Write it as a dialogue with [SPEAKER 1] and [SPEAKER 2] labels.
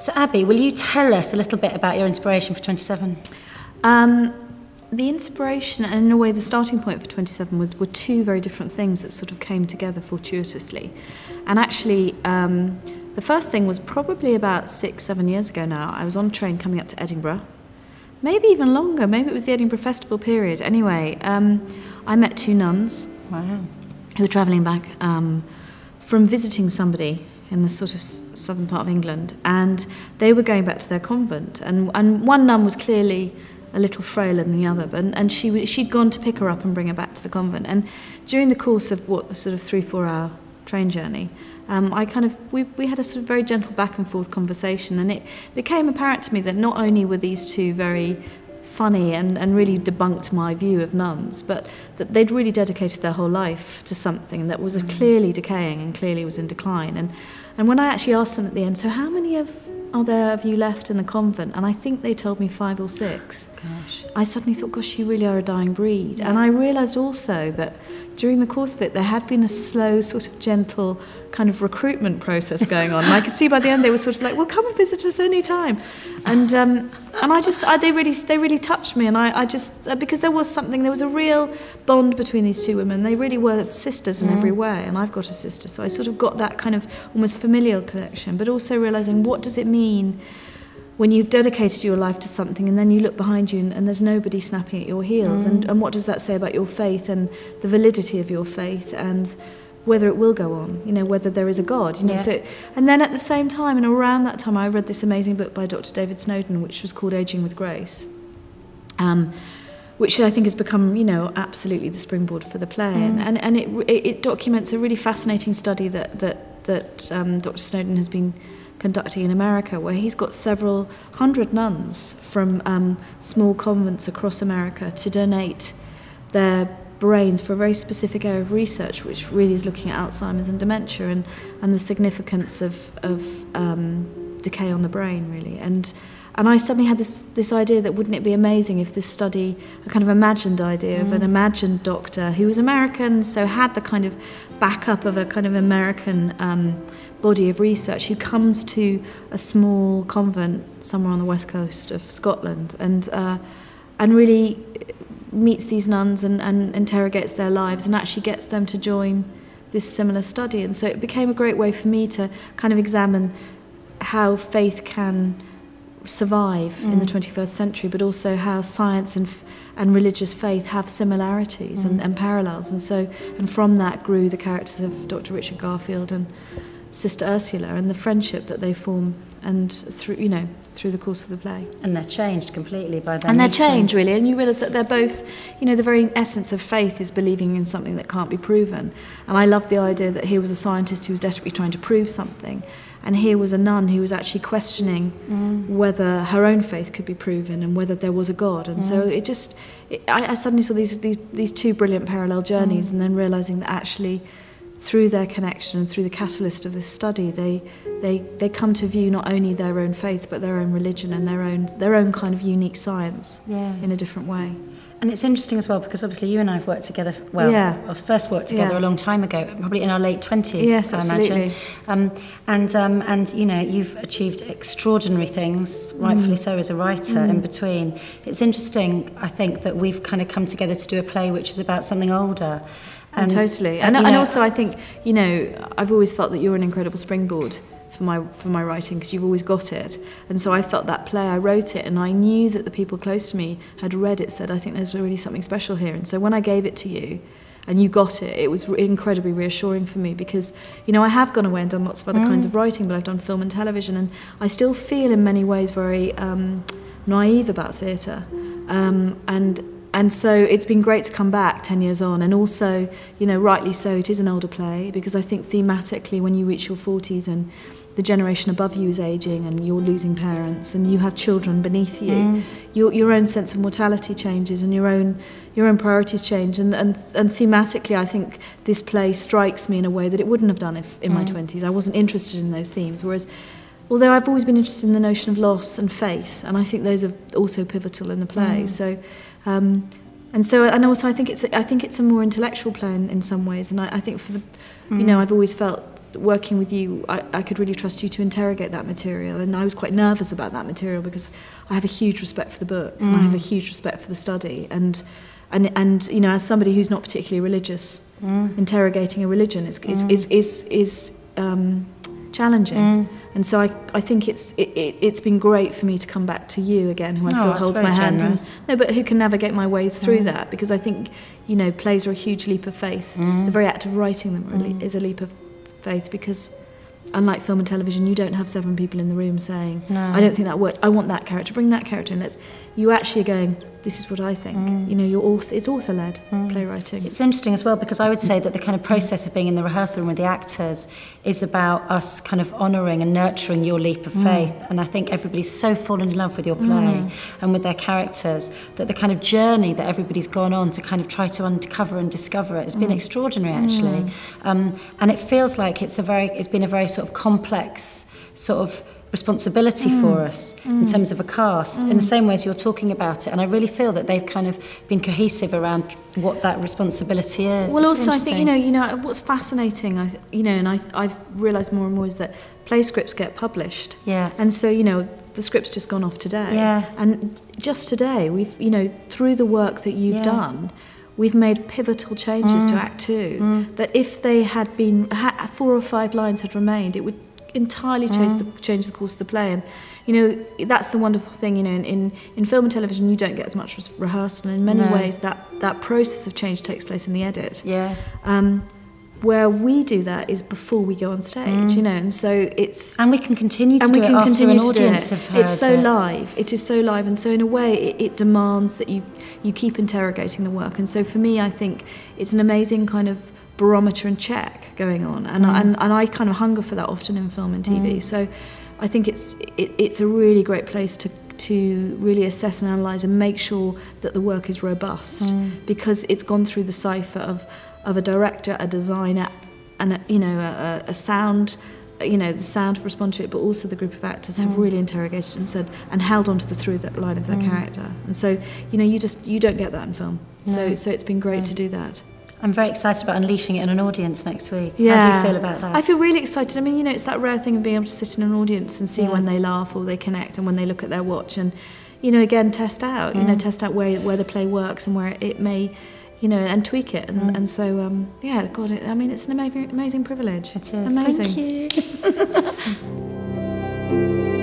[SPEAKER 1] So Abi, will you tell us a little bit about your inspiration for 27?
[SPEAKER 2] The inspiration, and in a way the starting point for 27 were two very different things that sort of came together fortuitously. And actually, the first thing was probably about 6-7 years ago now. I was on a train coming up to Edinburgh, maybe even longer, maybe it was the Edinburgh Festival period. Anyway, I met two nuns.
[SPEAKER 1] Wow.
[SPEAKER 2] Who were travelling back from visiting somebody in the sort of southern part of England, and they were going back to their convent, and one nun was clearly a little frailer than the other, and she'd gone to pick her up and bring her back to the convent. And during the course of the sort of 3-4 hour train journey, we had a sort of very gentle back and forth conversation, and it became apparent to me that not only were these two very funny and really debunked my view of nuns, but that they'd really dedicated their whole life to something that was clearly decaying and clearly was in decline. And when I actually asked them at the end, so how many are there of you left in the convent? And I think they told me 5 or 6.
[SPEAKER 1] Gosh.
[SPEAKER 2] I suddenly thought, gosh, you really are a dying breed. Yeah. And I realised also that during the course of it, there had been a slow, sort of gentle kind of recruitment process going on. And I could see by the end they were sort of like, well, come and visit us any time. And they really touched me. And I just, because there was a real bond between these two women. They really were sisters in every way. And I've got a sister. So I sort of got that kind of almost familial connection, but also realising, what does it mean when you've dedicated your life to something and then you look behind you and there's nobody snapping at your heels, and what does that say about your faith and the validity of your faith and whether it will go on, whether there is a God,
[SPEAKER 1] Yeah.
[SPEAKER 2] So, and then at the same time, and around that time, I read this amazing book by Dr David Snowdon, which was called Aging with Grace, which I think has become, absolutely the springboard for the play, and it documents a really fascinating study that Dr Snowdon has been conducting in America, where he's got several hundred nuns from small convents across America to donate their brains for a very specific area of research, which really is looking at Alzheimer's and dementia and the significance of decay on the brain, really. And I suddenly had this idea that wouldn't it be amazing if this study, a kind of imagined idea of an imagined doctor who was American, so had the kind of backup of a kind of American body of research, who comes to a small convent somewhere on the west coast of Scotland and really meets these nuns and interrogates their lives and actually gets them to join this similar study. And so it became a great way for me to kind of examine how faith can survive in the 21st century, but also how science and religious faith have similarities and parallels. And from that grew the characters of Dr. Richard Garfield and Sister Ursula and the friendship that they form, and through the course of the play.
[SPEAKER 1] And they're changed completely by then.
[SPEAKER 2] And they're changed, really, and you realise that they're both, the very essence of faith is believing in something that can't be proven. And I love the idea that here was a scientist who was desperately trying to prove something, and here was a nun who was actually questioning whether her own faith could be proven and whether there was a God. And so I suddenly saw these two brilliant parallel journeys, and then realising that actually, through their connection and through the catalyst of this study, they come to view not only their own faith but their own religion and their own kind of unique science in a different way.
[SPEAKER 1] And it's interesting as well, because obviously you and I have worked together, I first worked together a long time ago, probably in our late 20s,
[SPEAKER 2] yes,
[SPEAKER 1] I
[SPEAKER 2] absolutely.
[SPEAKER 1] imagine. And you've achieved extraordinary things, rightfully so, as a writer in between. It's interesting, I think, that we've kind of come together to do a play which is about something older.
[SPEAKER 2] And totally. And also I think, I've always felt that you're an incredible springboard for my writing, because you've always got it. And so I felt that play, I wrote it, and I knew that the people close to me had read it, said, I think there's really something special here. And so when I gave it to you and you got it, it was incredibly reassuring for me, because, I have gone away and done lots of other kinds of writing, but I've done film and television, and I still feel in many ways very naive about theatre. And so it's been great to come back 10 years on, and also, rightly so, it is an older play, because I think thematically when you reach your 40s and the generation above you is ageing and you're losing parents and you have children beneath you, your own sense of mortality changes and your own priorities change, and thematically I think this play strikes me in a way that it wouldn't have done if in my 20s I wasn't interested in those themes, whereas although I've always been interested in the notion of loss and faith, and I think those are also pivotal in the play. So And so, and also I think it's a more intellectual play in some ways, and I think for the, you know, I've always felt working with you, I could really trust you to interrogate that material, and I was quite nervous about that material because I have a huge respect for the book, and I have a huge respect for the study, and you know, as somebody who's not particularly religious, interrogating a religion is challenging. And so I think it's been great for me to come back to you again, who I feel holds my hand, but who can navigate my way through that, because I think, you know, plays are a huge leap of faith. The very act of writing them is a leap of faith, because unlike film and television, you don't have 7 people in the room saying, I don't think that works, I want that character, bring that character in. You actually are going, this is what I think. You know, it's author-led playwriting. It's
[SPEAKER 1] interesting as well, because I would say that the kind of process of being in the rehearsal room with the actors is about us kind of honouring and nurturing your leap of faith. And I think everybody's so fallen in love with your play and with their characters that the kind of journey that everybody's gone on to kind of try to uncover and discover it has been extraordinary, actually. And it feels like it's been a very sort of complex sort of responsibility for us in terms of a cast, in the same way as you're talking about it. And I really feel that they've kind of been cohesive around what that responsibility is.
[SPEAKER 2] Well, also I think, you know, what's fascinating, and I've realised more and more, is that play scripts get published.
[SPEAKER 1] Yeah.
[SPEAKER 2] And so, you know, the script's just gone off today. Yeah. And just today, we've, you know, through the work that you've done, we've made pivotal changes to Act 2, that if they had been, 4 or 5 lines had remained, it would entirely change the course of the play. And, you know, that's the wonderful thing, you know, in film and television you don't get as much rehearsal. In many ways that process of change takes place in the edit. Yeah. Where we do that is before we go on stage, you know, and so it's...
[SPEAKER 1] And we can continue to do it after an audience have heard it.
[SPEAKER 2] It's so live. It is so live, and so in a way it demands that you keep interrogating the work. And so for me, I think it's an amazing kind of barometer and check going on, and I kind of hunger for that often in film and TV. So I think it's a really great place to really assess and analyse and make sure that the work is robust, because it's gone through the cipher of a director, a designer, and a sound. You know, the sound to respond to it, but also the group of actors have really interrogated and said and held onto the through that line of their character. And so, you know, you don't get that in film. No. So it's been great to do that.
[SPEAKER 1] I'm very excited about unleashing it on an audience next week. Yeah. How do you feel about that?
[SPEAKER 2] I feel really excited. I mean, you know, it's that rare thing of being able to sit in an audience and see when they laugh or they connect, and when they look at their watch, and, you know, again, test out where the play works and where it may, you know, and tweak it. And so, God, I mean, it's an amazing privilege.
[SPEAKER 1] It is.
[SPEAKER 2] Amazing.
[SPEAKER 1] Thank you.